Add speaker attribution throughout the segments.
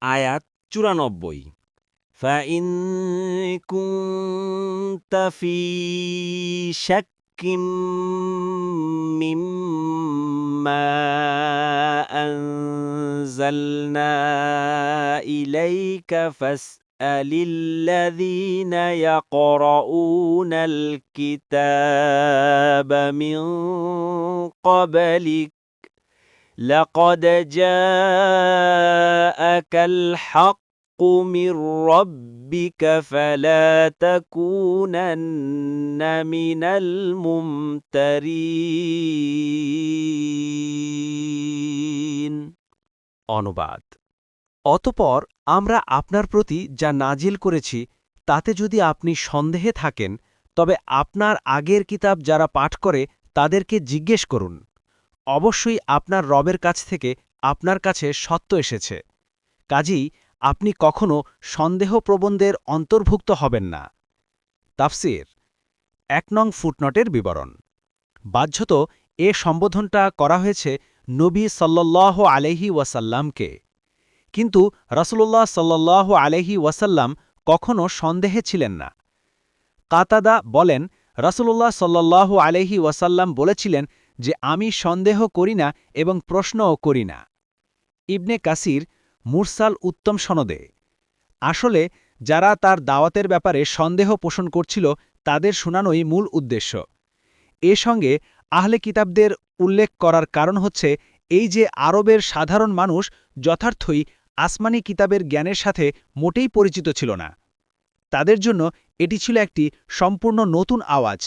Speaker 1: আয়াত ৯৪। فَإِن كُنتَ فِي شَكٍّ مِّمَّا أَنزَلْنَا إِلَيْكَ فَاسْأَلِ الَّذِينَ يَقْرَؤُونَ الْكِتَابَ مِن قَبْلِكَ لَقَدْ جَاءَكَ الْحَقُّ مِنْ رَبِّكَ فَلَا تَكُونَنَّ مِنَ الْمُمْتَرِينَ।
Speaker 2: অনুবাদ। অতঃপর আমরা আপনার প্রতি যা নাজিল করেছি তাতে যদি আপনি সন্দেহে থাকেন তবে আপনার আগের কিতাব যারা পাঠ করে তাদেরকে জিজ্ঞেস করুন। অবশ্যই আপনার রবের কাছ থেকে আপনার কাছে সত্য এসেছে, কাজেই আপনি কখনো সন্দেহপ্রবণদের অন্তর্ভুক্ত হবেন না। তাফসীর ১ নং ফুটনোটের বিবরণ। বাহ্যত এ সম্বোধনটা করা হয়েছে নবী সাল্লাল্লাহু আলাইহি ওয়াসাল্লামকে, কিন্তু রাসূলুল্লাহ সাল্লাল্লাহু আলাইহি ওয়াসাল্লাম কখনো সন্দেহে ছিলেন না। কাতাদা বলেন, রাসূলুল্লাহ সাল্লাল্লাহু আলাইহি ওয়াসাল্লাম বলেছিলেন যে আমি সন্দেহ করি না এবং প্রশ্নও করি না। ইবনে কাসির মুরসাল উত্তম সনদে। আসলে যারা তার দাওয়াতের ব্যাপারে সন্দেহ পোষণ করছিল তাদের শোনানোই মূল উদ্দেশ্য। এ সঙ্গে আহলে কিতাবদের উল্লেখ করার কারণ হচ্ছে এই যে আরবের সাধারণ মানুষ যথার্থই আসমানি কিতাবের জ্ঞানের সাথে মোটেই পরিচিত ছিল না। তাদের জন্য এটি ছিল একটি সম্পূর্ণ নতুন আওয়াজ।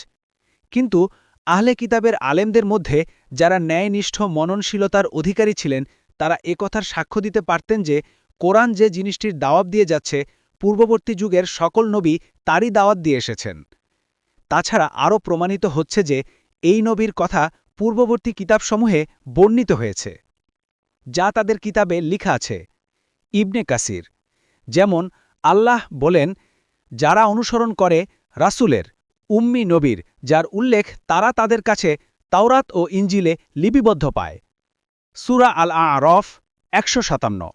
Speaker 2: কিন্তু আহলে কিতাবের আলেমদের মধ্যে যারা ন্যায়নিষ্ঠ মননশীলতার অধিকারী ছিলেন তারা একথার সাক্ষ্য দিতে পারতেন যে কোরআন যে জিনিসটির দাওয়াত দিয়ে যাচ্ছে পূর্ববর্তী যুগের সকল নবী তারই দাওয়াত দিয়ে এসেছেন। তাছাড়া আরও প্রমাণিত হচ্ছে যে এই নবীর কথা পূর্ববর্তী কিতাবসমূহে বর্ণিত হয়েছে, যা তাদের কিতাবে লিখা আছে। ইবনে কাসির যেমন আল্লাহ বলেন, যারা অনুসরণ করে রাসূলের উম্মি নবীর যার উল্লেখ তারা তাদের কাছে তাওরাত ও ইঞ্জিলে লিপিবদ্ধ পায়। সূরা আল আ'রাফ ১৫৭